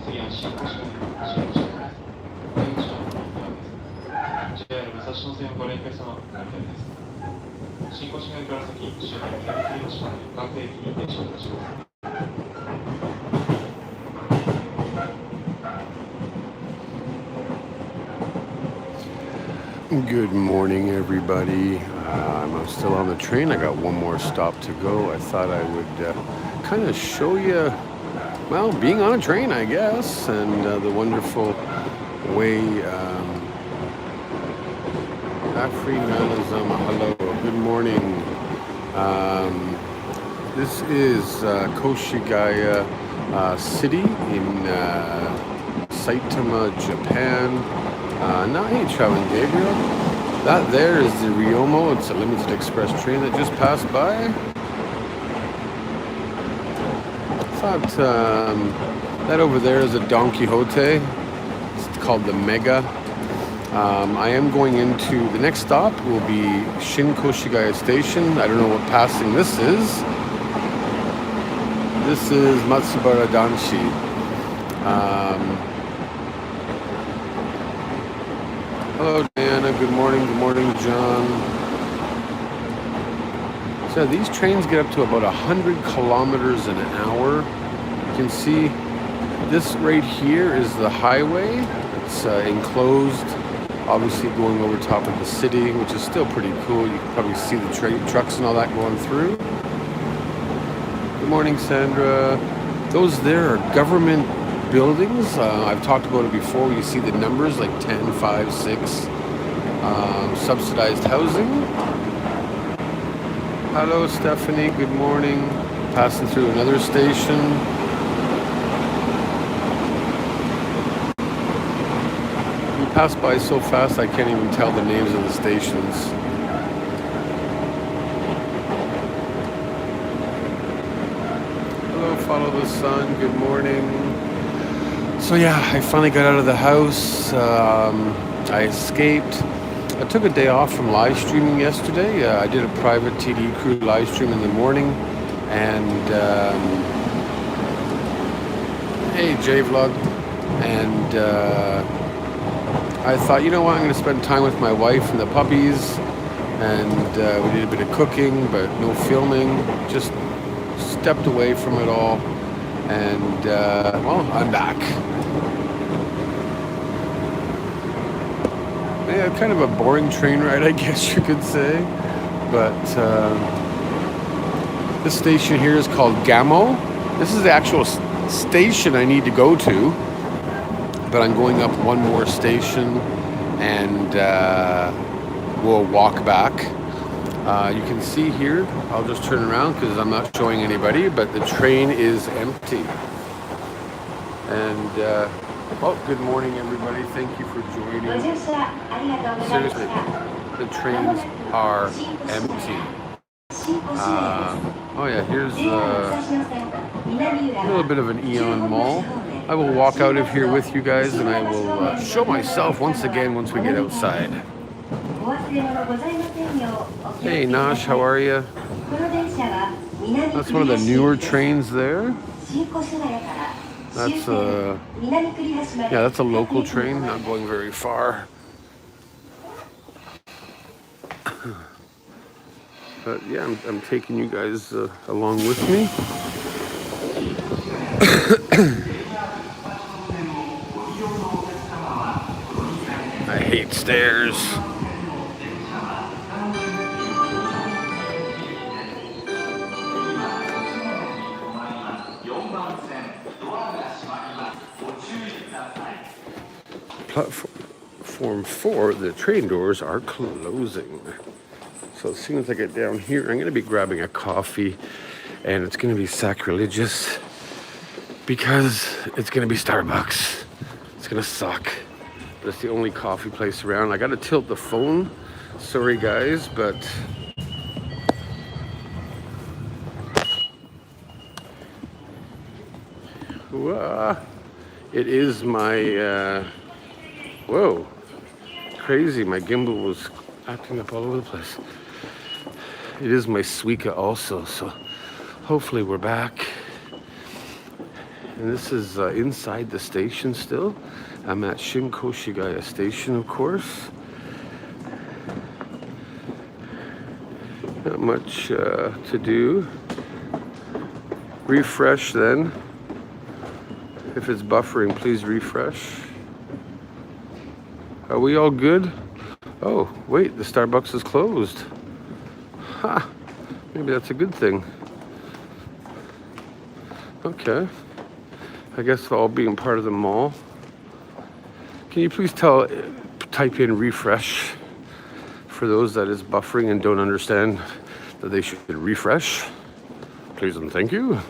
次は新越谷の新越谷です。出口の方です。JR 武蔵野線をご連結様ご乗り換えです。新越谷から先、周辺左広島で各駅に停車いたします。Good morning, everybody. I'm still on the train. I got one more stop to go. I thought I would kind of show you, well, being on a train, I guess, and the wonderful way. Afrimanazama, hello, good morning. This is Koshigaya City in Saitama, Japan. Now, hey, traveling Gabriel. That there is the Ryomo. It's a limited express train that just passed by. I thought that over there is a Don Quixote. It's called the Mega. I am going into the next stop will be Shin-Koshigaya Station. I don't know what passing this is. This is Matsubara Danshi. Hello, Diana. Good morning, John. So these trains get up to about 100 kilometers an hour. You can see this right here is the highway. It's enclosed, obviously going over top of the city, which is still pretty cool. You can probably see the trucks and all that going through. Good morning, Sandra. Those there are government buildings. I've talked about it before. You see the numbers like 10, 5, 6, subsidized housing. Hello, Stephanie. Good morning. Passing through another station. We pass by so fast I can't even tell the names of the stations. Hello, follow the sun. Good morning. So yeah, I finally got out of the house. I escaped. I took a day off from live streaming yesterday. I did a private TD Crew live stream in the morning. And hey, J-Vlog. And I thought, you know what, I'm going to spend time with my wife and the puppies. And we did a bit of cooking, but no filming. Just stepped away from it all. And well, I'm back. Yeah, kind of a boring train ride, I guess you could say. But this station here is called Gamo. This is the actual station I need to go to. But I'm going up one more station and we'll walk back. You can see here, I'll just turn around because I'm not showing anybody, but the train is empty. And oh, good morning, everybody. Thank you for joining. Seriously, the trains are empty. Oh yeah, here's a little bit of an Eon Mall. I will walk out of here with you guys and I will show myself once again once we get outside. Hey Nash, how are you? That's one of the newer trains there. That's yeah, that's a local train, not going very far. But yeah, I'm taking you guys along with me. I hate stairs. Platform 4, the train doors are closing. So as soon as I get down here, I'm going to be grabbing a coffee, and it's going to be sacrilegious because it's going to be Starbucks. It's going to suck, but it's the only coffee place around. I got to tilt the phone. Sorry, guys, but it is my whoa, crazy. My gimbal was acting up all over the place. It is my Suica also, so hopefully we're back. And this is inside the station still. I'm at Shin-Koshigaya station, of course. Not much to do. Refresh then. If it's buffering, please refresh. Are we all good? Oh, wait, the Starbucks is closed. Ha! Maybe that's a good thing. Okay. I guess all being part of the mall. Can you please type in refresh for those that is buffering and don't understand that they should refresh? Please and thank you.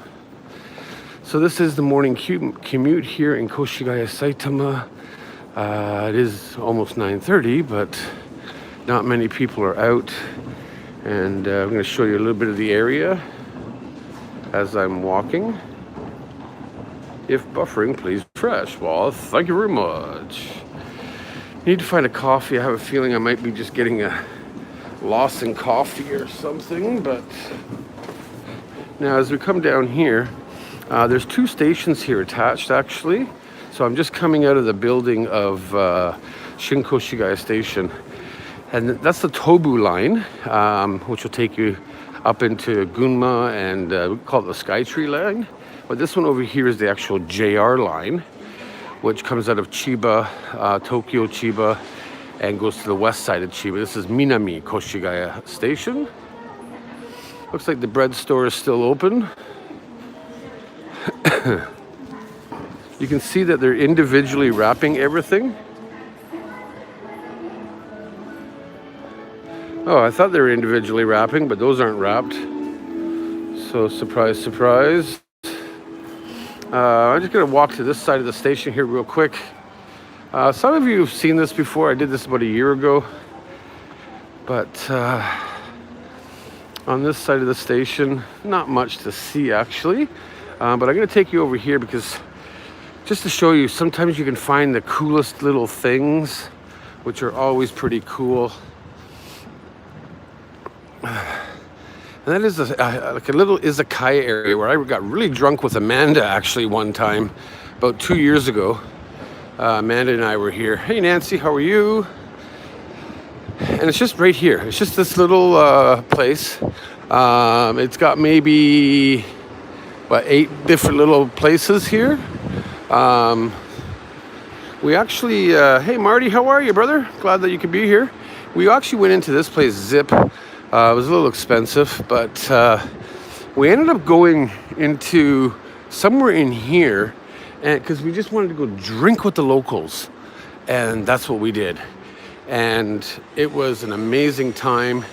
So this is the morning commute here in Koshigaya Saitama. It is almost 9:30, but not many people are out. And I'm going to show you a little bit of the area as I'm walking. If buffering, please refresh. Well, thank you very much. Need to find a coffee. I have a feeling I might be just getting a Lawson coffee or something, but now as we come down here, there's two stations here attached actually. So I'm just coming out of the building of Shin-Koshigaya station, and that's the Tobu line, which will take you up into Gunma, and we call it the Skytree line. But this one over here is the actual JR line, which comes out of Chiba, Tokyo Chiba, and goes to the west side of Chiba. This is Minami Koshigaya station. Looks like the bread store is still open. You can see that they're individually wrapping everything. Oh, I thought they were individually wrapping, but those aren't wrapped. So surprise, surprise. I'm just gonna walk to this side of the station here real quick. Some of you have seen this before. I did this about a year ago. But on this side of the station, not much to see actually. But I'm gonna take you over here because just to show you, sometimes you can find the coolest little things, which are always pretty cool. And that is like a little izakaya area where I got really drunk with Amanda actually one time, about 2 years ago. Amanda and I were here. Hey Nancy, how are you? And it's just right here. It's just this little place. It's got maybe, 8 different little places here. We actually, hey Marty, how are you, brother? Glad that you could be here. We actually went into this place, Zip. It was a little expensive, but we ended up going into somewhere in here, and because we just wanted to go drink with the locals, and that's what we did. And it was an amazing time.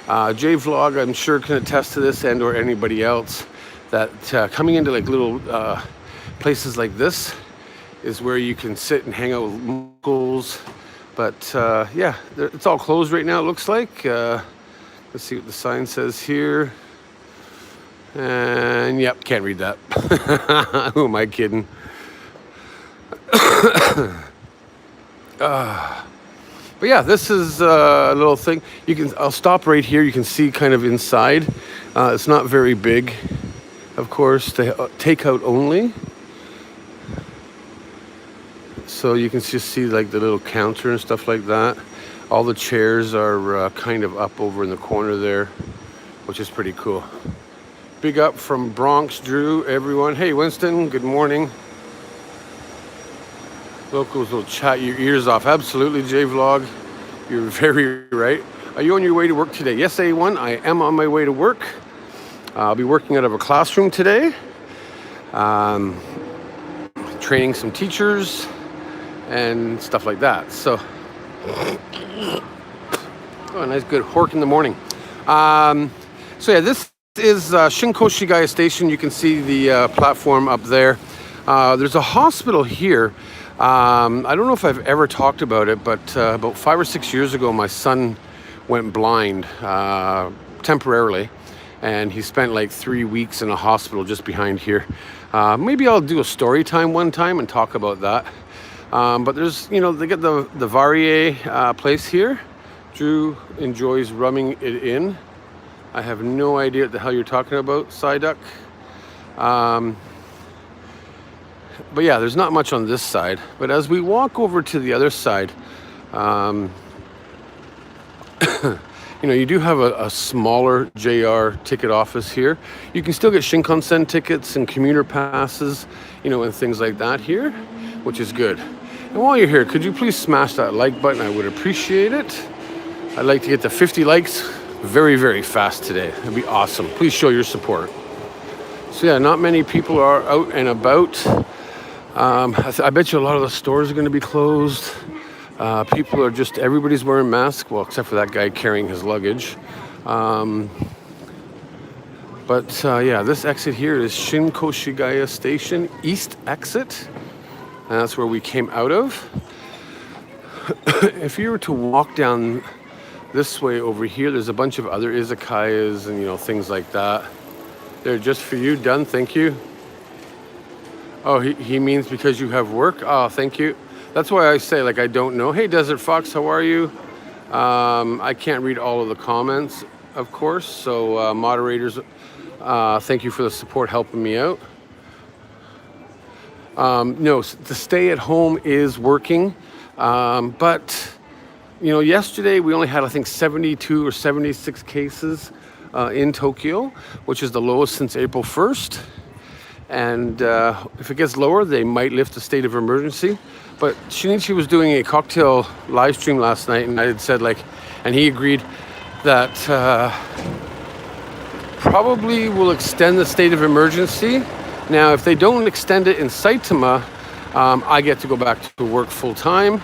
JVlog, I'm sure, can attest to this, and or anybody else, that coming into like little places like this is where you can sit and hang out with locals. But yeah, it's all closed right now, it looks like. Let's see what the sign says here. And yep, can't read that. Who am I kidding? But yeah, this is a little thing. I'll stop right here. You can see kind of inside. It's not very big, of course, takeout only. So you can just see like the little counter and stuff like that. All the chairs are kind of up over in the corner there, which is pretty cool. Big up from Bronx, Drew, everyone. Hey, Winston, good morning. Locals will chat your ears off. Absolutely, JVlog. You're very right. Are you on your way to work today? Yes, A1, I am on my way to work. I'll be working out of a classroom today. Training some teachers and stuff like that. So, oh, a nice good hork in the morning. So yeah, this is Shin-Koshigaya station. You can see the platform up there. There's a hospital here. I don't know if I've ever talked about it, but about 5 or 6 years ago, my son went blind temporarily, and he spent like 3 weeks in a hospital just behind here. Maybe I'll do a story time one time and talk about that. But there's, they get the Varier place here. Drew enjoys rubbing it in. I have no idea what the hell you're talking about, Psyduck. But yeah, there's not much on this side. But as we walk over to the other side, you know, you do have a smaller JR ticket office here. You can still get Shinkansen tickets and commuter passes, you know, and things like that here, which is good. And while you're here, could you please smash that like button? I would appreciate it. I'd like to get to 50 likes very, very fast today. That'd be awesome. Please show your support. So yeah, not many people are out and about. I bet you a lot of the stores are going to be closed. People are just, everybody's wearing masks, well, except for that guy carrying his luggage. Yeah, this exit here is Shin-Koshigaya Station, East Exit. And that's where we came out of. If you were to walk down this way over here, there's a bunch of other izakayas and, you know, things like that. They're just for you, done, thank you. Oh, he means because you have work? Oh, thank you. That's why I say, like, I don't know. Hey, Desert Fox, how are you? I can't read all of the comments, of course. So, moderators, thank you for the support helping me out. No, the stay at home is working. But, you know, yesterday we only had, I think, 72 or 76 cases in Tokyo, which is the lowest since April 1st. And if it gets lower, they might lift the state of emergency. But Shinichi was doing a cocktail live stream last night, and I had said, like, and he agreed that probably will extend the state of emergency. Now, if they don't extend it in Saitama, I get to go back to work full time.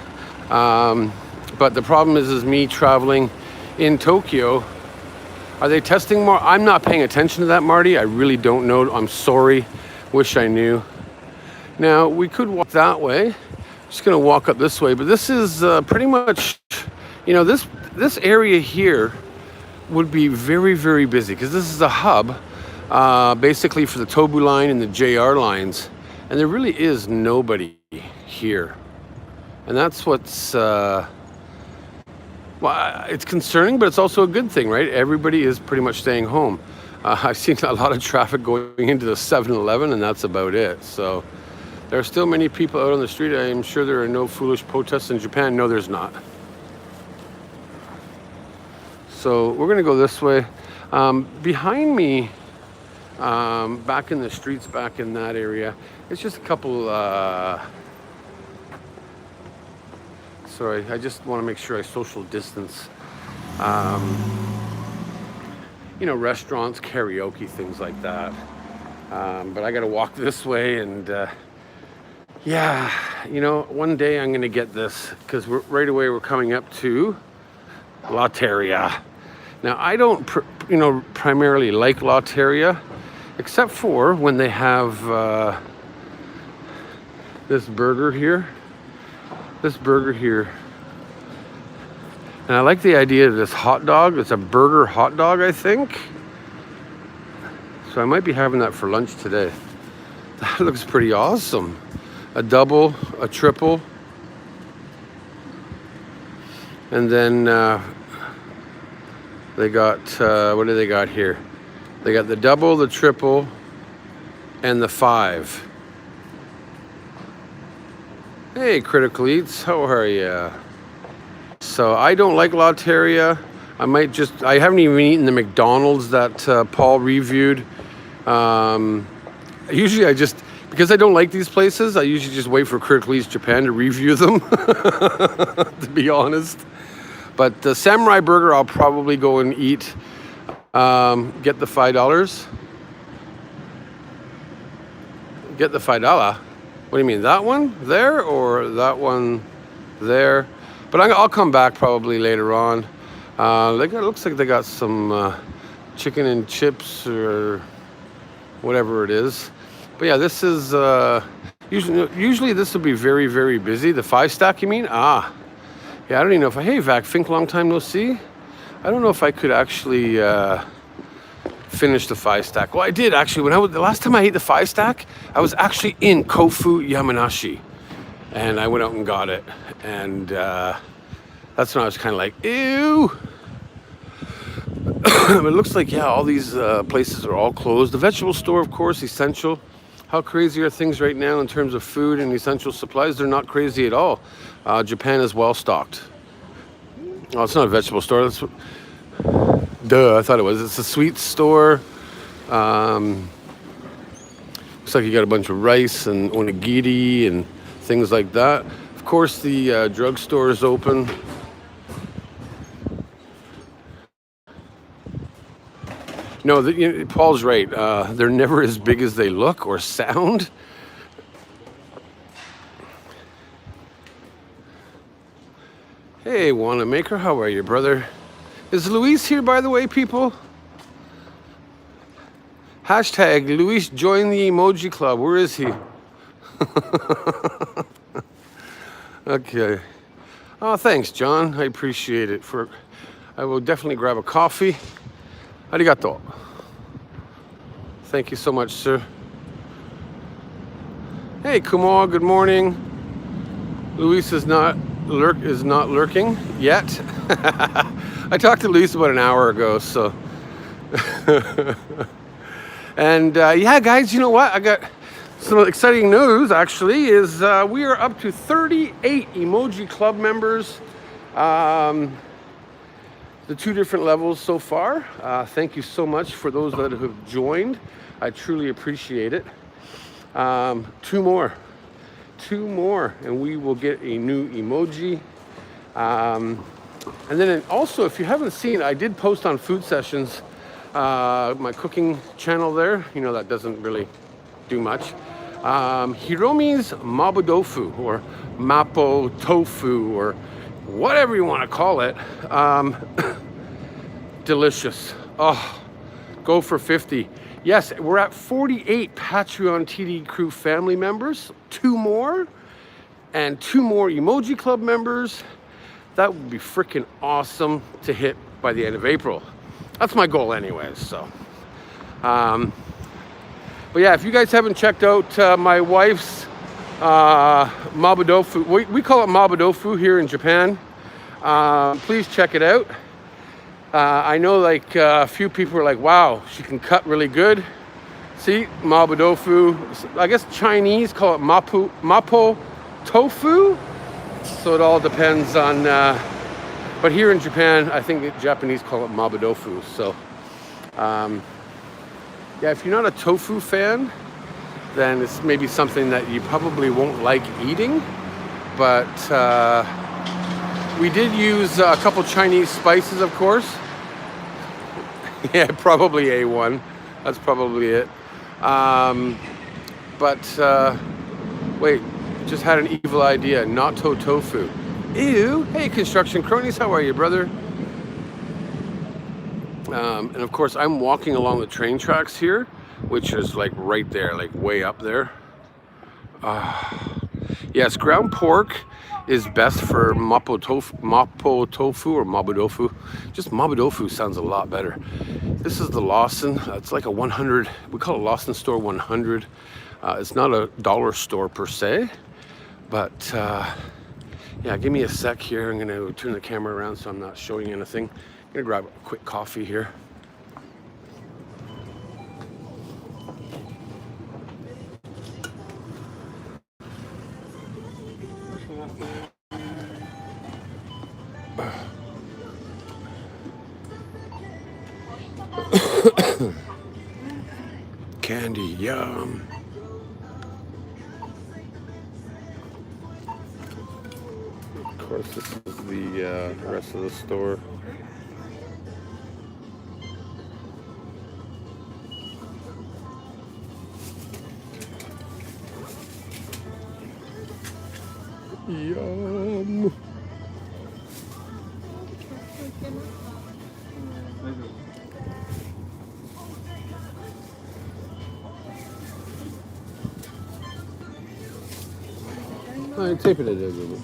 But the problem is me traveling in Tokyo. Are they testing more? I'm not paying attention to that, Marty. I really don't know. I'm sorry. Wish I knew. Now, we could walk that way. Just going to walk up this way. But this is pretty much, you know, this area here would be very, very busy because this is a hub basically for the Tobu line and the JR lines. And there really is nobody here. And that's what's, well, it's concerning, but it's also a good thing, right? Everybody is pretty much staying home. I've seen a lot of traffic going into the 7-Eleven, and that's about it. So there are still many people out on the street. I am sure there are no foolish protests in Japan. No, there's not. So we're going to go this way. Behind me, back in the streets, back in that area, it's just a couple... Sorry, I just want to make sure I social distance. You know, restaurants, karaoke, things like that. But I got to walk this way, and yeah, you know, one day I'm going to get this because right away we're coming up to Lotteria. Now, I don't, primarily like Lotteria, except for when they have this burger here. And I like the idea of this hot dog. It's a burger hot dog, I think. So I might be having that for lunch today. That looks pretty awesome. A double, a triple. And then they got, what do they got here? They got the double, the triple, and the 5. Hey, Critical Eats, how are you? So I don't like Lotteria. I haven't even eaten the McDonald's that Paul reviewed. Usually because I don't like these places, I usually just wait for Critical Eats Japan to review them, to be honest. But the Samurai Burger, I'll probably go and eat, get the $5. Get the $5. What do you mean, that one there or that one there? But I'll come back probably later on. It looks like they got some chicken and chips or whatever it is. But yeah, this is usually this will be very, very busy. The 5-stack, you mean? Yeah, I don't even know hey, Vac Fink, long time no see. I don't know if I could actually finish the 5-stack. Well, I did actually. The last time I ate the 5-stack, I was actually in Kofu Yamanashi, and I went out and got it, and that's when I was kind of like, ew. But it looks like, yeah, all these places are all closed. The vegetable store, of course, essential. How crazy are things right now in terms of food and essential supplies? They're not crazy at all. Japan is well stocked. Oh, it's not a vegetable store. That's what, duh, I thought it was. It's a sweet store. Looks like you got a bunch of rice and onigiri and things like that. Of course, the drugstore is open. No, Paul's right. They're never as big as they look or sound. Hey, Wannamaker, how are you, brother? Is Luis here, by the way, people? Hashtag Luis join the emoji club. Where is he? Okay. Oh, thanks, John. I appreciate it. I will definitely grab a coffee. Arigato. Thank you so much, sir. Hey, Kumoa, good morning. Luis is not lurking yet. I talked to Luis about an hour ago, so. And yeah, guys, you know what? I got some exciting news, actually, is we are up to 38 emoji club members. The 2 different levels so far. Thank you so much for those that have joined. I truly appreciate it. 2 more, and we will get a new emoji. And then also, if you haven't seen, I did post on Food Sessions, my cooking channel there. You know, that doesn't really do much. Hiromi's Mabudofu, or Mapo Tofu, or whatever you want to call it. Delicious. Oh, go for 50. Yes, we're at 48 Patreon TD Crew family members. 2 more, and 2 more emoji club members. That would be freaking awesome to hit by the end of April. That's my goal anyways, so. But yeah, if you guys haven't checked out my wife's Mabudofu, we call it Mabudofu here in Japan. Please check it out. I know like a few people are like, wow, she can cut really good. See, Mabudofu. I guess Chinese call it Mapo Tofu. So it all depends on, but here in Japan, I think the Japanese call it Mabudofu. So, yeah, if you're not a tofu fan, then it's maybe something that you probably won't like eating. But we did use a couple Chinese spices, of course. Yeah, probably A1. That's probably it. Wait, just had an evil idea. Natto tofu. Ew. Hey, Construction Kronies, how are you, brother? And of course, I'm walking along the train tracks here, which is like right there, like way up there. Yes, ground pork is best for mapo tofu or mabudofu. Just mabudofu sounds a lot better. This is the Lawson. It's like a 100. We call it Lawson Store 100. It's not a dollar store per se, but yeah, give me a sec here. I'm gonna turn the camera around so I'm not showing anything. I'm gonna grab a quick coffee here. Candy, yum. Of course, this is the rest of the store. Yum. I tape it a little bit.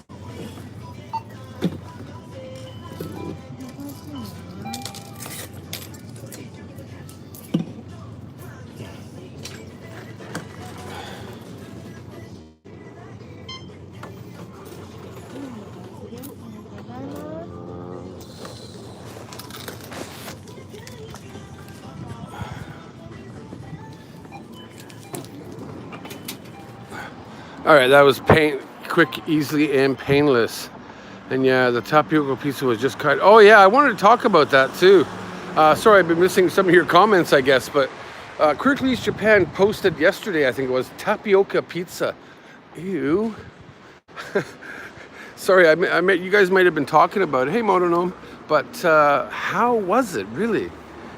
All right, that was quick, easily, and painless. And yeah, the tapioca pizza was just cut. Oh yeah, I wanted to talk about that too. Sorry, I've been missing some of your comments, I guess, but Kronies Japan posted yesterday, I think it was, tapioca pizza. Ew. Sorry, you guys might have been talking about it. Hey, Motonome. But how was it, really?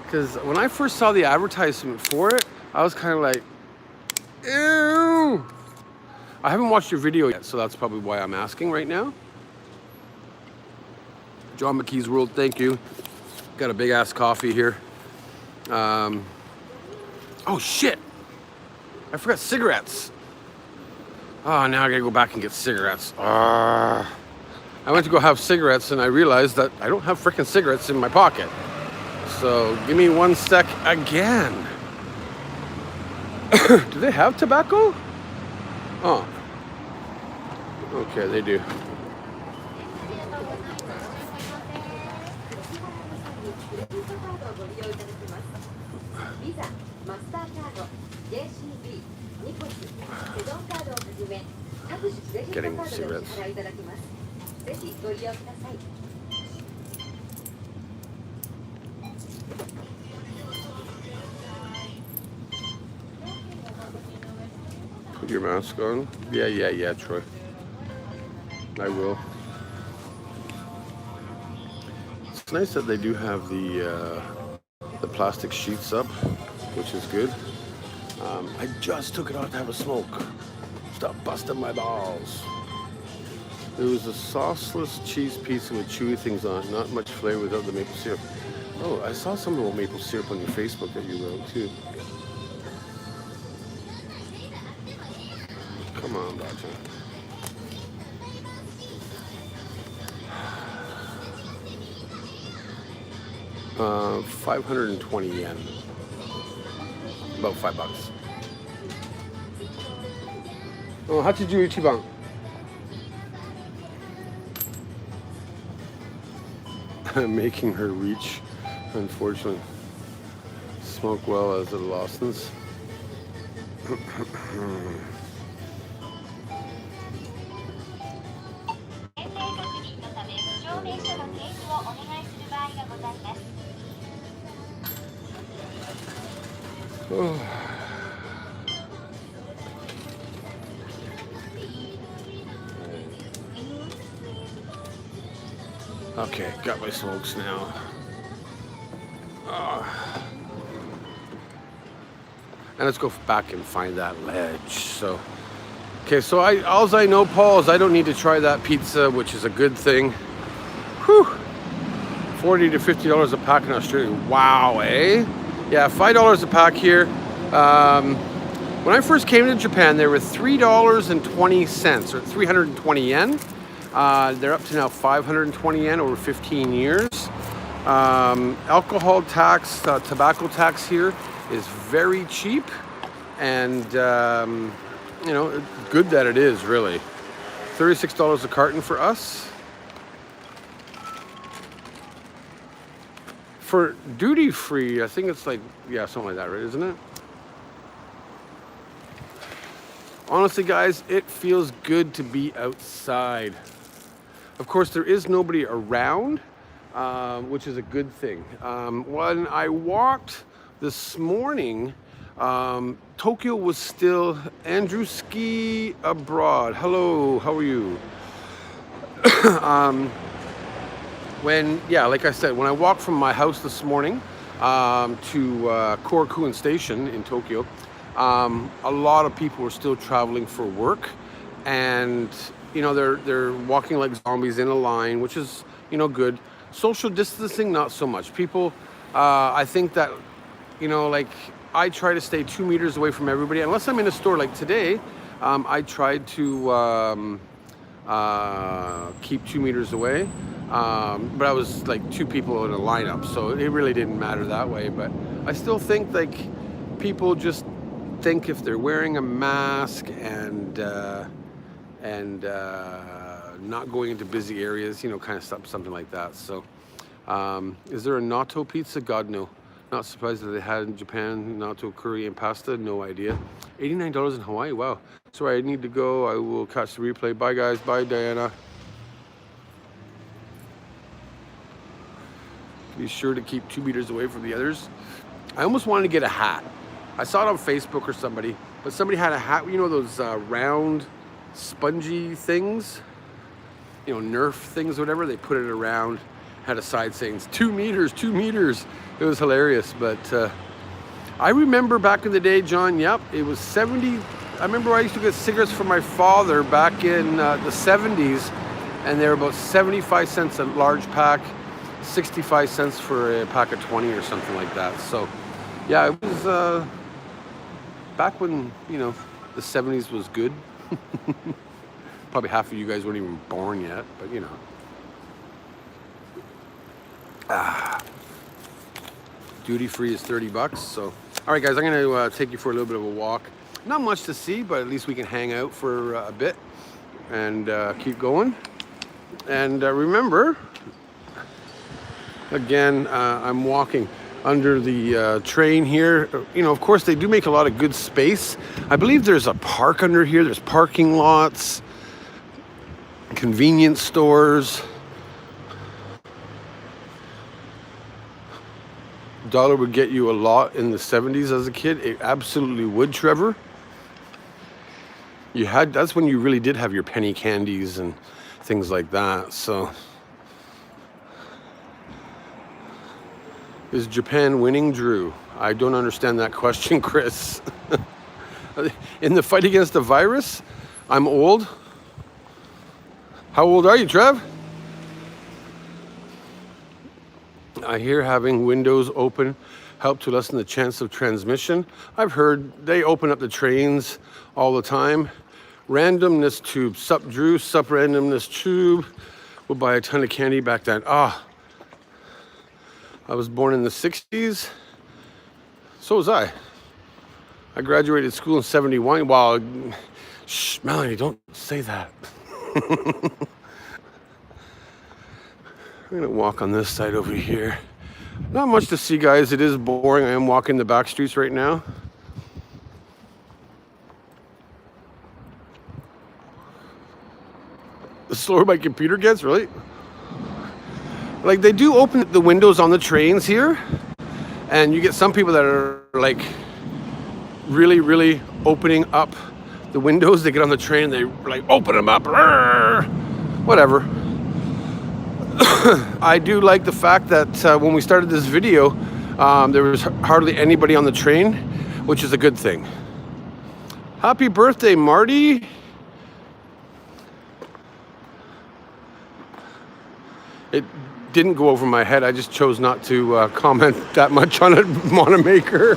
Because when I first saw the advertisement for it, I was kind of like, ew. I haven't watched your video yet, so that's probably why I'm asking right now. John McKee's World, thank you. Got a big ass coffee here. Oh shit! I forgot cigarettes. Oh, now I gotta go back and get cigarettes. I went to go have cigarettes and I realized that I don't have freaking cigarettes in my pocket. So give me 1 sec again. Do they have tobacco? Oh. Okay, they do. Getting cigarettes. Put your mask on. Yeah, Troy. I will. It's nice that they do have the plastic sheets up, which is good. I just took it off to have a smoke. Stop busting my balls. There was a sauceless cheese pizza with chewy things on it. Not much flavor without the maple syrup. Oh, I saw something about maple syrup on your Facebook that you wrote too. Come on, Bacha. Uh, 520 yen. About $5. Oh, 81番. I'm making her reach, unfortunately. Smoke well as a license. Oh. Okay, got my smokes now. And let's go back and find that ledge. So, okay, so all I know, Paul, is I don't need to try that pizza, which is a good thing. Whew. $40 to $50 a pack in Australia. Wow, eh? Yeah, $5 a pack here. When I first came to Japan, they were $3.20 or 320 yen. They're up to now 520 yen over 15 years. Alcohol tax, tobacco tax here is very cheap, and you know, good that it is, really. $36 a carton for us. For duty free, I think it's like, yeah, something like that, right? Isn't it? Honestly, guys, it feels good to be outside. Of course, there is nobody around, which is a good thing. When I walked this morning, Tokyo was still Andrew Ski abroad. Hello, how are you? Like I said, when I walked from my house this morning to Korakuen Station in Tokyo, a lot of people were still traveling for work, and you know, they're walking like zombies in a line, which is, you know, good. Social distancing, not so much. People, I think that, you know, like, I try to stay 2 meters away from everybody, unless I'm in a store like today. I tried to keep 2 meters away, but I was like 2 people in a lineup, so it really didn't matter that way. But I still think, like, people just think if they're wearing a mask and not going into busy areas, you know, kind of something like that. So, is there a natto pizza? God, no. Not surprised that they had in Japan natto curry and pasta. No idea. $89 in Hawaii. Wow. So I need to go. I will catch the replay. Bye, guys. Bye, Diana. Be sure to keep 2 meters away from the others. I almost wanted to get a hat. I saw it on Facebook or somebody, but somebody had a hat. You know those round, spongy things? You know, Nerf things, whatever. They put it around, had a side saying, 2 meters, 2 meters. It was hilarious, but I remember back in the day, John, yep, it was 70. I remember I used to get cigarettes from my father back in the 70s, and they were about 75 cents a large pack, 65 cents for a pack of 20 or something like that. So, yeah, it was back when, you know, the 70s was good. Probably half of you guys weren't even born yet, but you know. Duty free is $30, so. All right, guys, I'm gonna take you for a little bit of a walk. Not much to see, but at least we can hang out for a bit and keep going. And remember, again, I'm walking under the train here. You know, of course, they do make a lot of good space. I believe there's a park under here. There's parking lots, convenience stores. $1 would get you a lot in the 70s as a kid. It absolutely would, Trevor. That's when you really did have your penny candies and things like that. So, is Japan winning, Drew? I don't understand that question, Chris. In the fight against the virus, I'm old. How old are you, Trev? I hear having windows open help to lessen the chance of transmission. I've heard they open up the trains all the time. Randomness tube. Sup, Drew. Sup, randomness tube. We'll buy a ton of candy back then. I was born in the 60s. So was I. I graduated school in 71. Wow. Shh, Melanie, don't say that. I'm gonna walk on this side over here. Not much to see, guys. It is boring. I am walking the back streets right now. The slower my computer gets, really? Like, they do open the windows on the trains here, and you get some people that are like really, really opening up the windows. They get on the train, they like open them up. Whatever. I do like the fact that when we started this video, there was hardly anybody on the train, which is a good thing. Happy birthday, Marty. It didn't go over my head. I just chose not to comment that much on it, Wannamaker.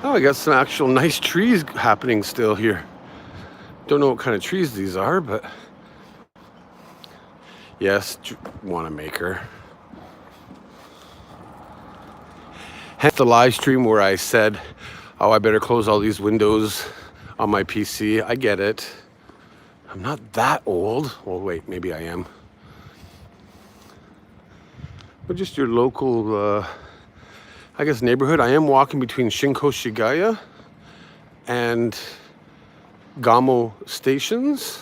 Oh, I got some actual nice trees happening still here. Don't know what kind of trees these are, but yes, Wannamaker. Hence the live stream where I said, oh, I better close all these windows on my PC. I get it. I'm not that old. Well, wait, maybe I am. But just your local, I guess, neighborhood. I am walking between Shin-Koshigaya and Gamo stations.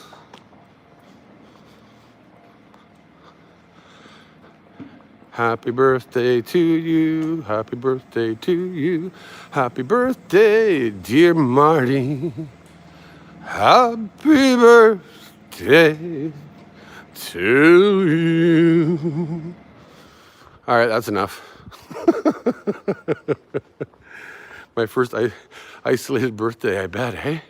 Happy birthday to you. Happy birthday to you. Happy birthday, dear Marty. Happy birthday to you. All right, that's enough. My first isolated birthday, I bet, hey?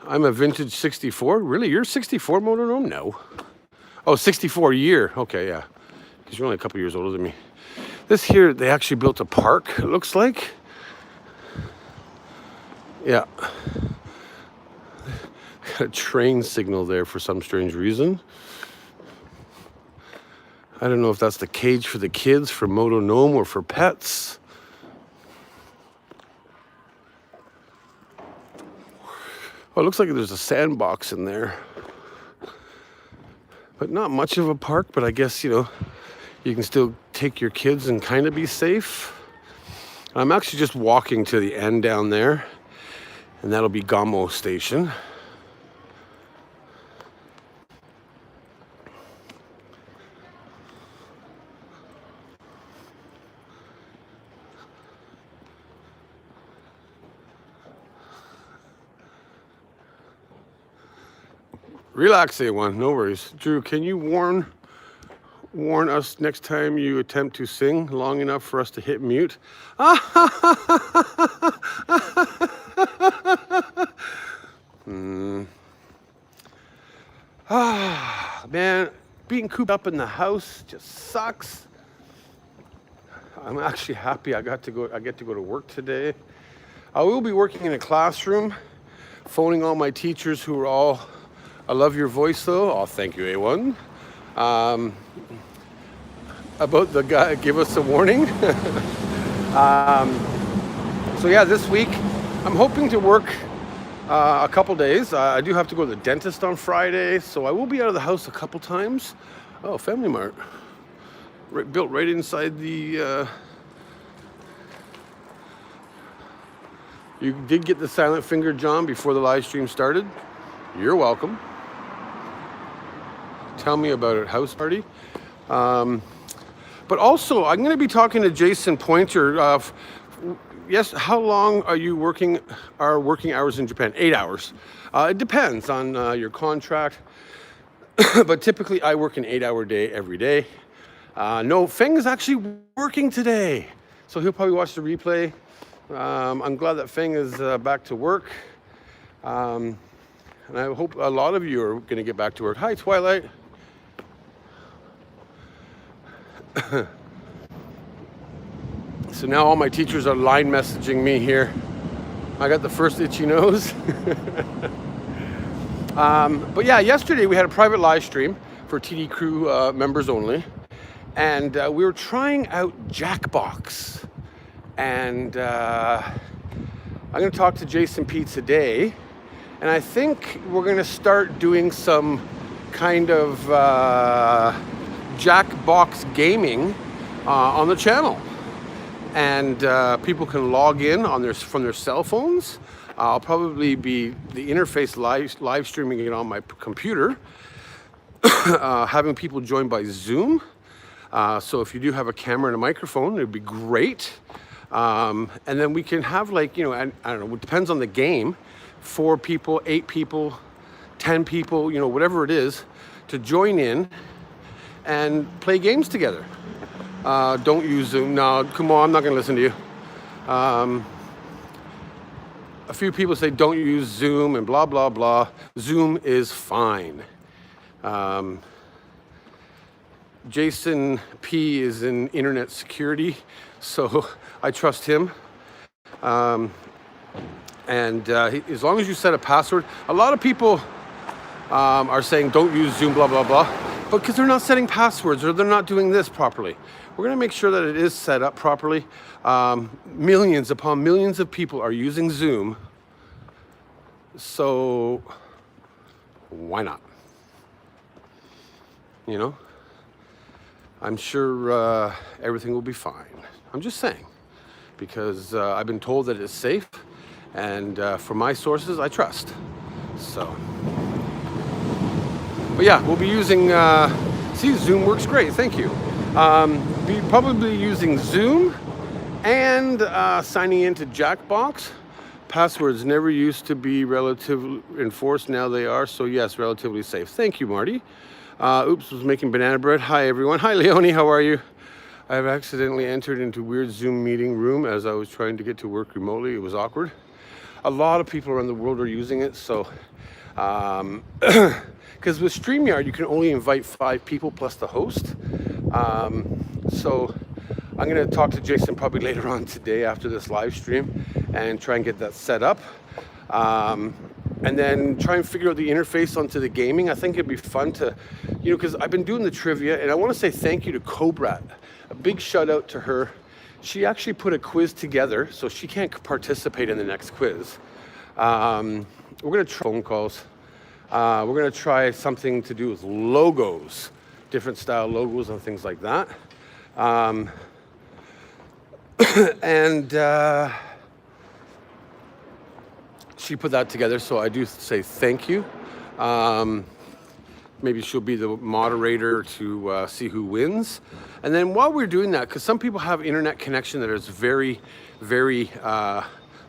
I'm a vintage 64. Really? You're 64, Motorome? No. Oh, 64 year. Okay, yeah. Because you're only a couple years older than me. This here, they actually built a park, it looks like. Yeah. Got a train signal there for some strange reason. I don't know if that's the cage for the kids, for Motonome, or for pets. Oh, it looks like there's a sandbox in there. But not much of a park, but I guess, you know, you can still take your kids and kind of be safe. I'm actually just walking to the end down there. And that'll be Gamo Station. Relax, A1, no worries. Drew, can you warn us next time you attempt to sing long enough for us to hit mute? Man, being cooped up in the house just sucks. I'm actually happy I get to go to work today. I will be working in a classroom, phoning all my teachers who are all, I love your voice though. Oh, thank you, A1. About the guy, give us a warning. So yeah, this week I'm hoping to work a couple days. I do have to go to the dentist on Friday, so I will be out of the house a couple times. Oh, Family Mart. Built right inside the... You did get the silent finger, John, before the live stream started. You're welcome. Tell me about it, house party. But also, I'm going to be talking to Jason Pointer. Yes, how long are you working hours in Japan? 8 hours. It depends on your contract. But typically, I work an 8-hour day every day. No, Pheng is actually working today. So he'll probably watch the replay. I'm glad that Pheng is back to work. And I hope a lot of you are going to get back to work. Hi, Twilight. So now all my teachers are line messaging me here. I got the first itchy nose. But yeah, yesterday we had a private live stream for TD Crew members only. And we were trying out Jackbox. And I'm going to talk to Jason P today. And I think we're going to start doing some kind of Jackbox gaming on the channel. And people can log in on from their cell phones. I'll probably be the interface live streaming it on my computer, having people join by Zoom. So if you do have a camera and a microphone, it would be great. And then we can have I don't know, it depends on the game, 4 people, 8 people, 10 people, whatever it is, to join in and play games together. Don't use Zoom. No, Kumoa, I'm not going to listen to you. A few people say don't use Zoom and blah, blah, blah. Zoom is fine. Jason P is in internet security, so I trust him. And as long as you set a password, a lot of people are saying don't use Zoom, blah, blah, blah, but because they're not setting passwords or they're not doing this properly. We're going to make sure that it is set up properly. Millions upon millions of people are using Zoom, so why not? I'm sure everything will be fine. I'm just saying, because I've been told that it's safe, and from my sources, I trust. So, but yeah, we'll be using, see, Zoom works great, thank you. Be probably using Zoom and signing into Jackbox. Passwords never used to be relatively enforced, now they are, so yes, relatively safe. Thank you, Marty. Oops, was making banana bread. Hi, everyone. Hi, Leonie, how are you? I've accidentally entered into weird Zoom meeting room as I was trying to get to work remotely. It was awkward. A lot of people around the world are using it, so... Because with StreamYard, you can only invite 5 people plus the host. So I'm going to talk to Jason probably later on today after this live stream and try and get that set up. And then try and figure out the interface onto the gaming. I think it'd be fun to, because I've been doing the trivia, and I want to say thank you to XxCobratxx. A big shout out to her. She actually put a quiz together, so she can't participate in the next quiz. We're going to try phone calls. We're going to try something to do with logos, different style logos and things like that. actually put that together, so I do say thank you. Maybe she'll be the moderator to see who wins. And then while we're doing that, because some people have internet connection that is very, very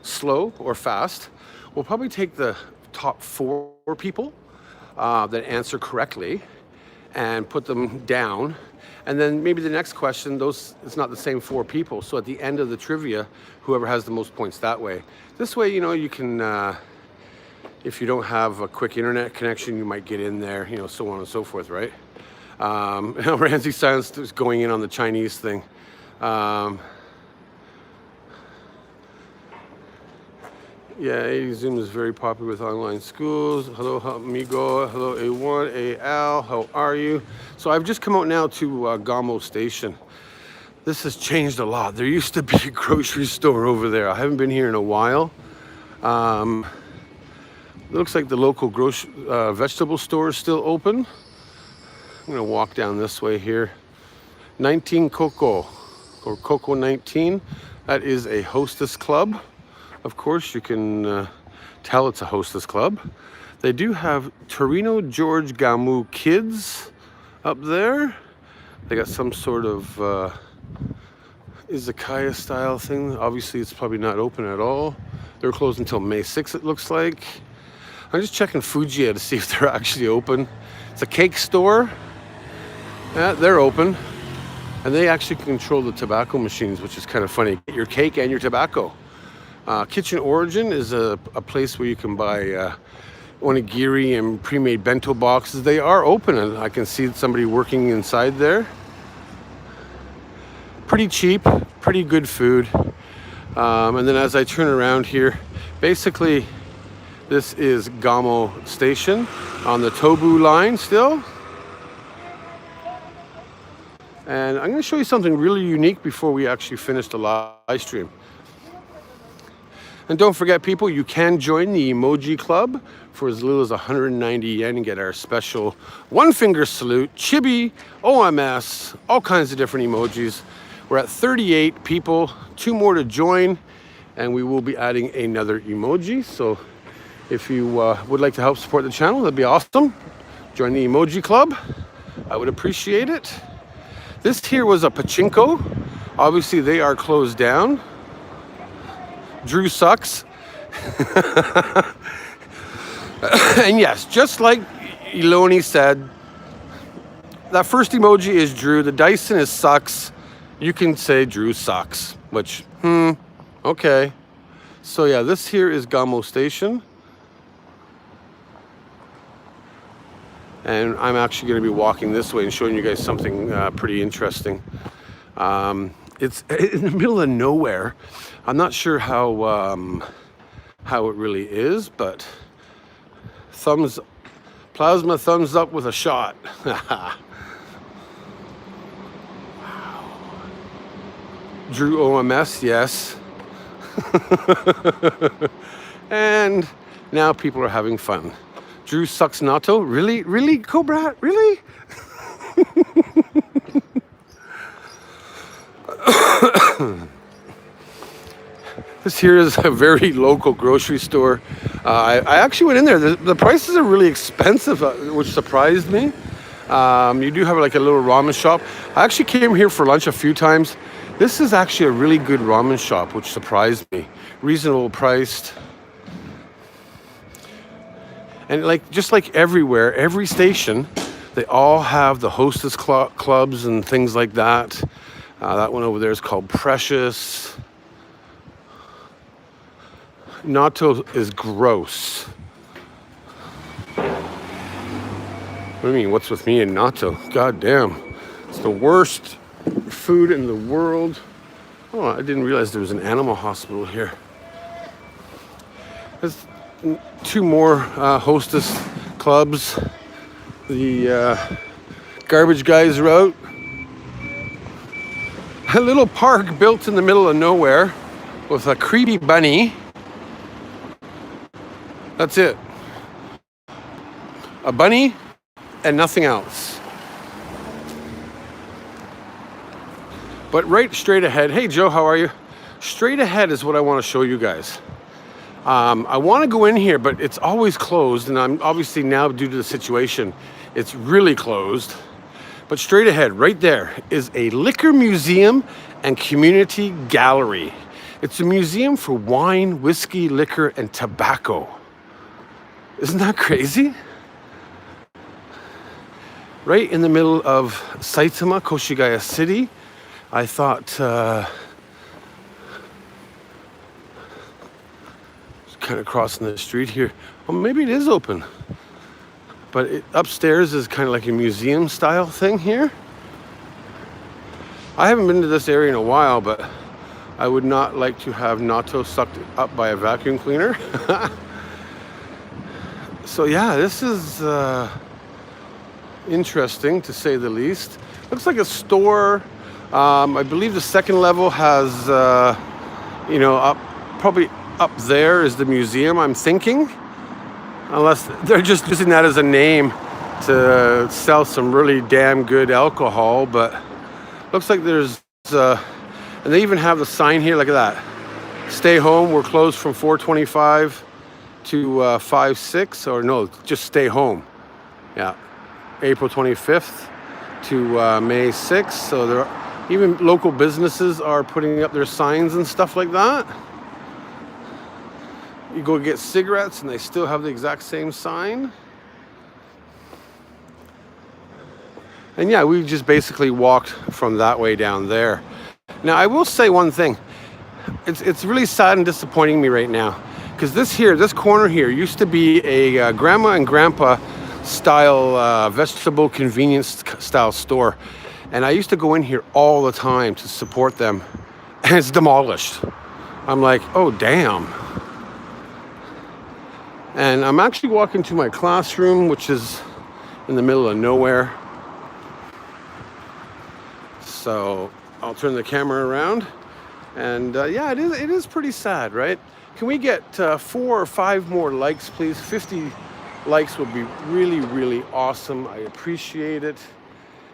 slow or fast, we'll probably take the top 4 people that answer correctly and put them down. And then maybe the next question, it's not the same 4 people. So at the end of the trivia, whoever has the most points that way. This way, you know, you can, if you don't have a quick internet connection, you might get in there, you know, so on and so forth, right? RamsesSilent is going in on the Chinese thing. Yeah, Zoom is very popular with online schools. Hello, amigo. Hello, A1, AL. How are you? So I've just come out now to Gamo Station. This has changed a lot. There used to be a grocery store over there. I haven't been here in a while. It looks like the local vegetable store is still open. I'm gonna walk down this way here. 19 Coco, or Coco 19. That is a hostess club. Of course, you can tell it's a hostess club. They do have Torino George Gamu Kids up there. They got some sort of izakaya style thing. Obviously, it's probably not open at all. They're closed until May 6th, it looks like. I'm just checking Fujiya to see if they're actually open. It's a cake store. Yeah, they're open. And they actually control the tobacco machines, which is kind of funny. Get your cake and your tobacco. Kitchen Origin is a place where you can buy onigiri and pre-made bento boxes. They are open, and I can see somebody working inside there. Pretty cheap, pretty good food. And then as I turn around here, basically this is Gamo Station on the Tobu line still. And I'm going to show you something really unique before we actually finish the live stream. And don't forget, people, you can join the Emoji Club for as little as 190 yen and get our special one-finger salute, chibi, OMS, all kinds of different emojis. We're at 38 people, 2 more to join, and we will be adding another emoji. So if you would like to help support the channel, that'd be awesome. Join the Emoji Club. I would appreciate it. This here was a pachinko. Obviously, they are closed down. Drew sucks. And yes, just like Leonie said, that first emoji is Drew. The Dyson is sucks. You can say Drew sucks, which, okay. So yeah, this here is Gamo Station. And I'm actually going to be walking this way and showing you guys something pretty interesting. It's in the middle of nowhere. I'm not sure how it really is, but plasma thumbs up with a shot. Wow. Drew OMS, yes. And now people are having fun. Drew sucks natto? Really? Really, Cobra? Really? This here is a very local grocery store. I actually went in there. The prices are really expensive, which surprised me. You do have like a little ramen shop. I actually came here for lunch a few times. This is actually a really good ramen shop, which surprised me. Reasonable priced. And just like everywhere, every station, they all have the hostess clubs and things like that. That one over there is called Precious. Natto is gross. What do you mean, what's with me and natto? God damn. It's the worst food in the world. Oh, I didn't realize there was an animal hospital here. There's 2 more hostess clubs. The garbage guys are out. A little park built in the middle of nowhere with a creepy bunny. That's it. A bunny and nothing else. But right straight ahead, hey Joe, how are you? Straight ahead is what I want to show you guys. I want to go in here, but it's always closed, and I'm obviously now, due to the situation, it's really closed. But straight ahead, right there, is a liquor museum and community gallery. It's a museum for wine, whiskey, liquor, and tobacco. Isn't that crazy? Right in the middle of Saitama, Koshigaya City. I thought, kind of crossing the street here. Well, maybe it is open. But upstairs is kind of like a museum style thing here. I haven't been to this area in a while, but I would not like to have natto sucked up by a vacuum cleaner. So yeah, this is interesting to say the least. Looks like a store. I believe the second level has, probably up there is the museum, I'm thinking. Unless they're just using that as a name to sell some really damn good alcohol. But looks like there's, and they even have the sign here, look at that. Stay home, we're closed from 4:25 to 5/6, or no, just stay home. Yeah, April 25th to May 6th. So there are, even local businesses are putting up their signs and stuff like that. You go get cigarettes and they still have the exact same sign. And yeah, we just basically walked from that way down there. Now, I will say one thing. It's really sad and disappointing me right now. Because this corner here used to be a grandma and grandpa style vegetable convenience style store. And I used to go in here all the time to support them. And it's demolished. I'm like, oh, damn. And I'm actually walking to my classroom, which is in the middle of nowhere. So I'll turn the camera around. And yeah, it is pretty sad, right? Can we get 4 or 5 more likes, please? 50 likes would be really, really awesome. I appreciate it.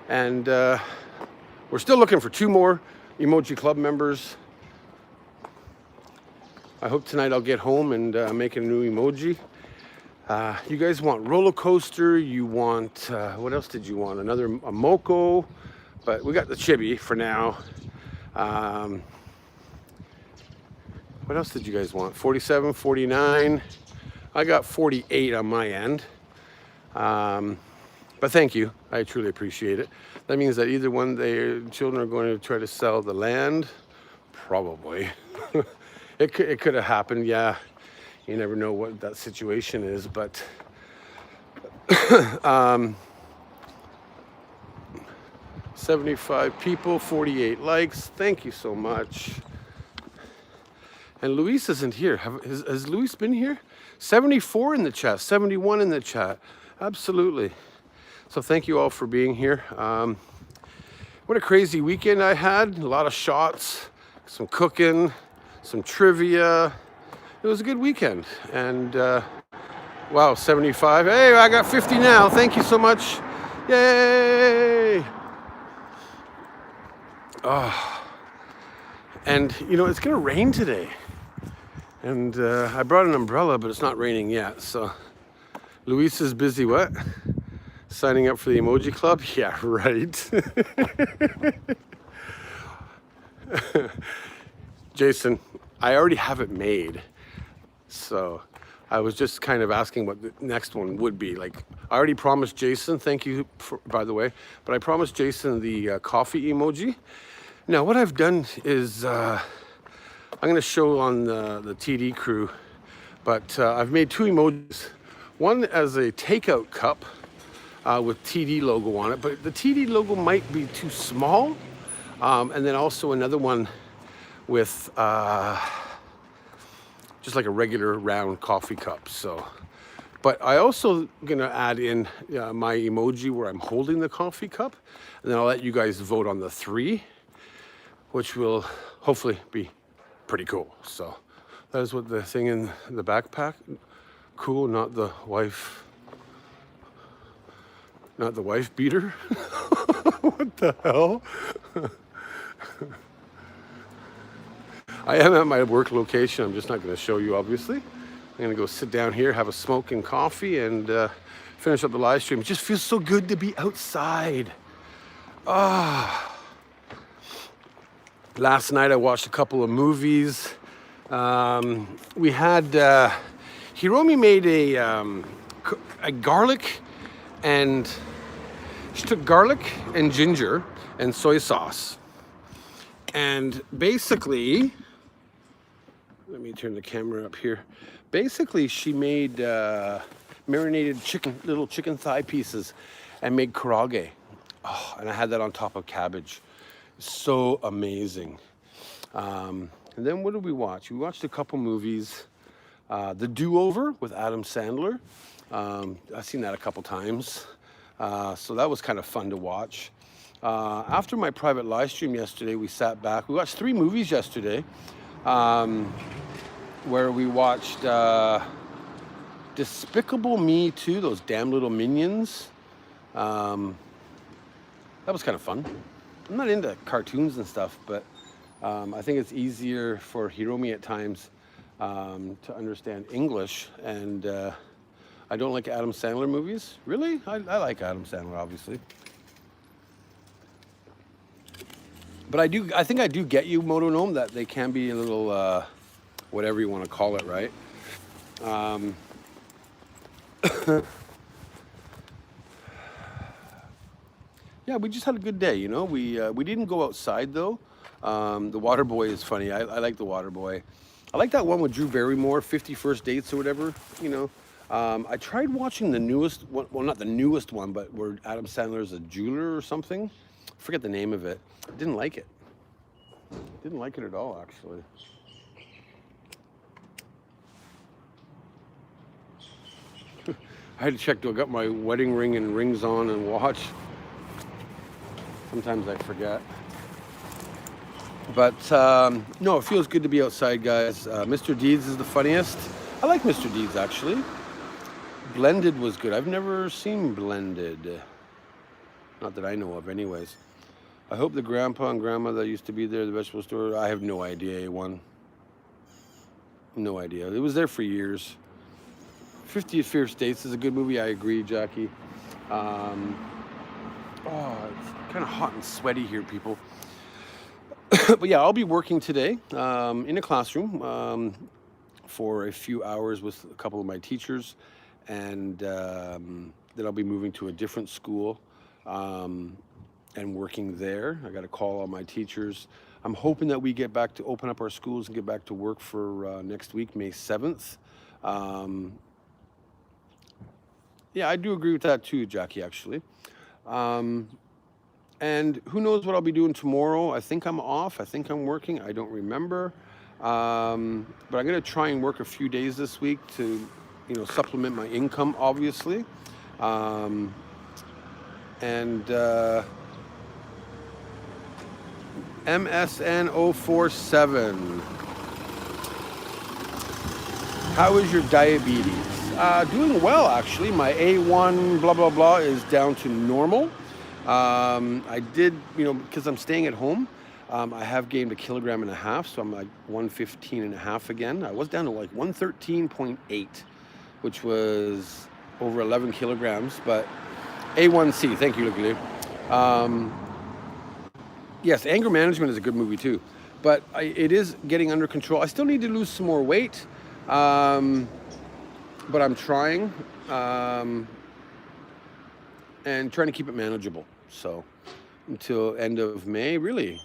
And we're still looking for 2 more Emoji Club members. I hope tonight I'll get home and make a new emoji. You guys want roller coaster, you want, what else did you want? A Moko, but we got the chibi for now. What else did you guys want? 47, 49. I got 48 on my end. But thank you, I truly appreciate it. That means that either one, their children are going to try to sell the land, probably. It could have happened, yeah. You never know what that situation is, but 75 people, 48 likes. Thank you so much. And Luis isn't here. Has Luis been here? 74 in the chat, 71 in the chat. Absolutely. So thank you all for being here. What a crazy weekend I had. A lot of shots, some cooking, some trivia. It was a good weekend. And wow, 75. Hey, I got 50 now. Thank you so much. Yay! Oh. And you know, it's gonna rain today. And I brought an umbrella, but it's not raining yet. So Luis is busy what? Signing up for the Emoji Club? Yeah, right. Jason, I already have it made. So I was just kind of asking what the next one would be. Like, I already promised Jason, thank you for, by the way, but I promised Jason the coffee emoji. Now what I've done is, I'm gonna show on the TD crew, but I've made 2 emojis. One as a takeout cup with TD logo on it, but the TD logo might be too small. And then also another one with just like a regular round coffee cup. So, but I also gonna add in my emoji where I'm holding the coffee cup, and then I'll let you guys vote on the 3, which will hopefully be pretty cool. So that is what the thing in the backpack. Cool, not the wife beater. What the hell? I am at my work location. I'm just not going to show you, obviously. I'm gonna go sit down here, have a smoke and coffee, and finish up the live stream. It just feels so good to be outside. Last night I watched a couple of movies. We had Heroux made a garlic, and she took garlic and ginger and soy sauce, and basically, let me turn the camera up here. Basically, she made marinated little chicken thigh pieces and made karage. Oh, and I had that on top of cabbage. So amazing. And then what did we watch? We watched a couple movies. The Do-Over with Adam Sandler. I've seen that a couple times. So that was kind of fun to watch. After my private live stream yesterday, we sat back. We watched 3 movies yesterday. Where we watched Despicable Me 2, those damn little minions. That was kind of fun. I'm not into cartoons and stuff, but I think it's easier for Heroux at times to understand English, and I don't like Adam Sandler movies. Really? I like Adam Sandler, obviously. But I think I do get you, Moto Gnome, that they can be a little, whatever you want to call it, right? Yeah, we just had a good day, you know. We didn't go outside though. The Water Boy is funny. I like the Water Boy. I like that one with Drew Barrymore, 50 First Dates or whatever, you know. I tried watching the newest one, well, not the newest one, but where Adam Sandler is a jeweler or something. I forget the name of it. I didn't like it. Didn't like it at all, actually. I had to check, do I got my wedding ring and rings on and watch? Sometimes I forget. But no, it feels good to be outside, guys. Mr. Deeds is the funniest. I like Mr. Deeds, actually. Blended was good. I've never seen Blended. Not that I know of, anyways. I hope the grandpa and grandma that used to be there at the vegetable store, I have no idea, A1. No idea. It was there for years. 50 First Dates is a good movie. I agree, Jackie. Oh, it's kind of hot and sweaty here, people. But yeah, I'll be working today in a classroom for a few hours with a couple of my teachers, and then I'll be moving to a different school and working there. I got to call all my teachers. I'm hoping that we get back to open up our schools and get back to work for next week, May 7th. Yeah, I do agree with that too, Jackie, actually. And who knows what I'll be doing tomorrow. I think I'm off. I think I'm working. I don't remember. But I'm going to try and work a few days this week to, you know, supplement my income, obviously. MSN047. How is your diabetes? Doing well, actually. My A1 blah, blah, blah is down to normal. I did, you know, because I'm staying at home, I have gained 1.5 kilograms, so I'm like 115.5 again. I was down to like 113.8, which was over 11 kilograms, but A1C, thank you, Logan. Yes, Anger Management is a good movie too, but it is getting under control. I still need to lose some more weight, but I'm trying, and trying to keep it manageable. So until end of May, really.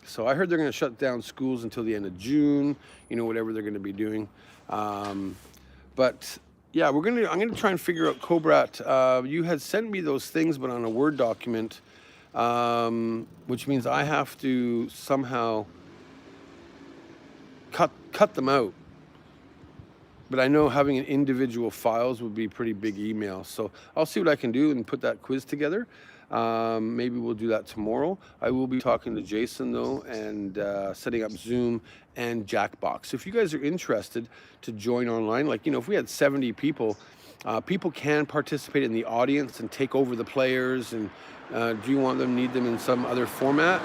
So I heard they're going to shut down schools until the end of June, you know, whatever they're going to be doing. But yeah, I'm going to try and figure out XxCobratxx. You had sent me those things, but on a Word document, which means I have to somehow cut them out. But I know having an individual files would be pretty big email. So I'll see what I can do and put that quiz together. Maybe we'll do that tomorrow. I will be talking to Jason though, and setting up Zoom and Jackbox. So if you guys are interested to join online, like, you know, if we had 70 people, people can participate in the audience and take over the players. And do you want them, need them in some other format?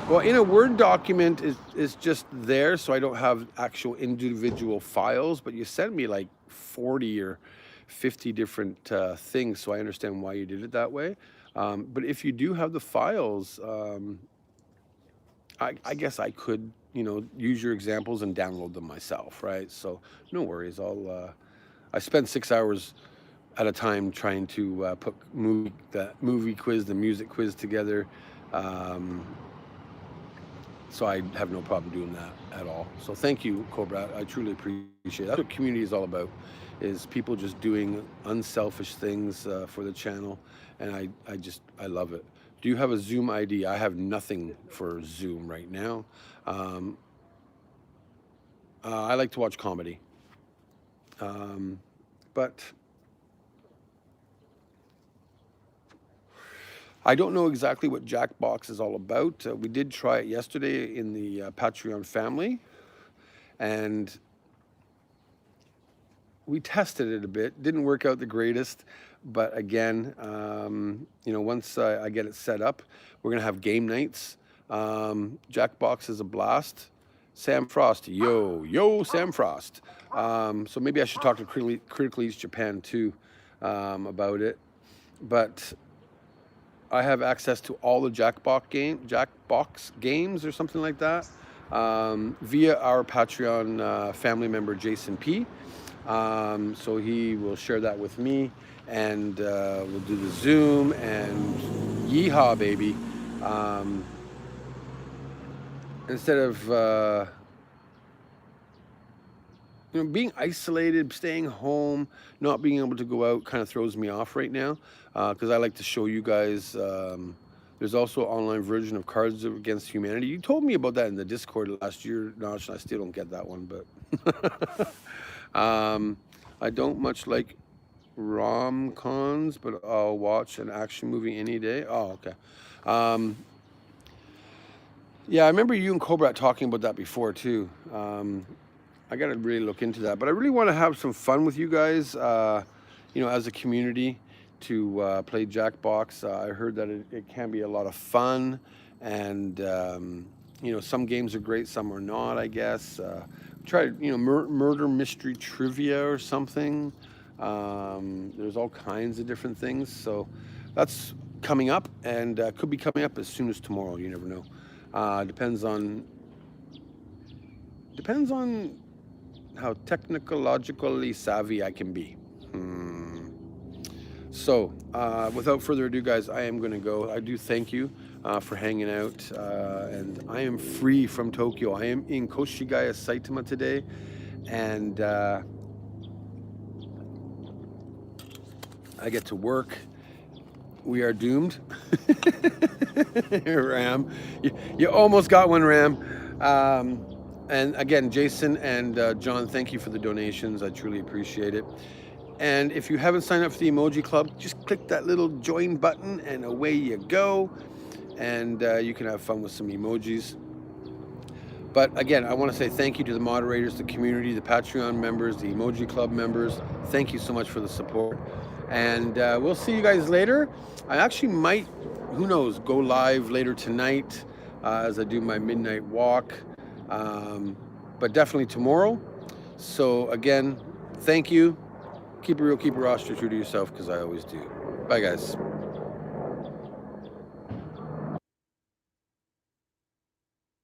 Well, in a Word document is just there, so I don't have actual individual files, but you sent me like 40 or 50 different things, so I understand why you did it that way. But if you do have the files, I guess I could, use your examples and download them myself, right? So no worries. I spend 6 hours at a time trying to put the movie quiz, the music quiz together. So I have no problem doing that at all. So thank you, Cobra. I truly appreciate it. That's what community is all about, is people just doing unselfish things for the channel. And I love it. Do you have a Zoom ID? I have nothing for Zoom right now. I like to watch comedy. But I don't know exactly what Jackbox is all about. We did try it yesterday in the Patreon family, and we tested it a bit. Didn't work out the greatest, but again, once I get it set up, we're gonna have game nights. Jackbox is a blast. Sam Frost, yo, Sam Frost. So maybe I should talk to Critical East Japan too about it, but I have access to all the Jackbox games or something like that via our Patreon family member Jason P. So he will share that with me, and we'll do the Zoom, and yeehaw, baby. Instead of being isolated, staying home, not being able to go out kind of throws me off right now, because I like to show you guys. There's also an online version of Cards Against Humanity. You told me about that in the Discord last year, Nosh, and I still don't get that one, but I don't much like rom-coms, but I'll watch an action movie any day. Oh, okay. Yeah, I remember you and CoBratxx talking about that before too. I got to really look into that, but I really want to have some fun with you guys, as a community, to play Jackbox. I heard that it can be a lot of fun, and some games are great, some are not, I guess. Try murder mystery trivia or something. There's all kinds of different things, so that's coming up, and could be coming up as soon as tomorrow. You never know. Depends on how technologically savvy I can be. So, without further ado, guys, I am going to go. I do thank you for hanging out, and I am free from Tokyo. I am in Koshigaya Saitama today, and I get to work. We are doomed. Ram, you almost got one, Ram. And again, Jason and John, thank you for the donations. I truly appreciate it. And if you haven't signed up for the Emoji Club, just click that little join button and away you go. And you can have fun with some emojis. But again, I want to say thank you to the moderators, the community, the Patreon members, the Emoji Club members. Thank you so much for the support. And we'll see you guys later. I actually might, who knows, go live later tonight as I do my midnight walk. But definitely tomorrow. So again, thank you. Keep it real, keep it raw, stay true to yourself, because I always do. Bye, guys.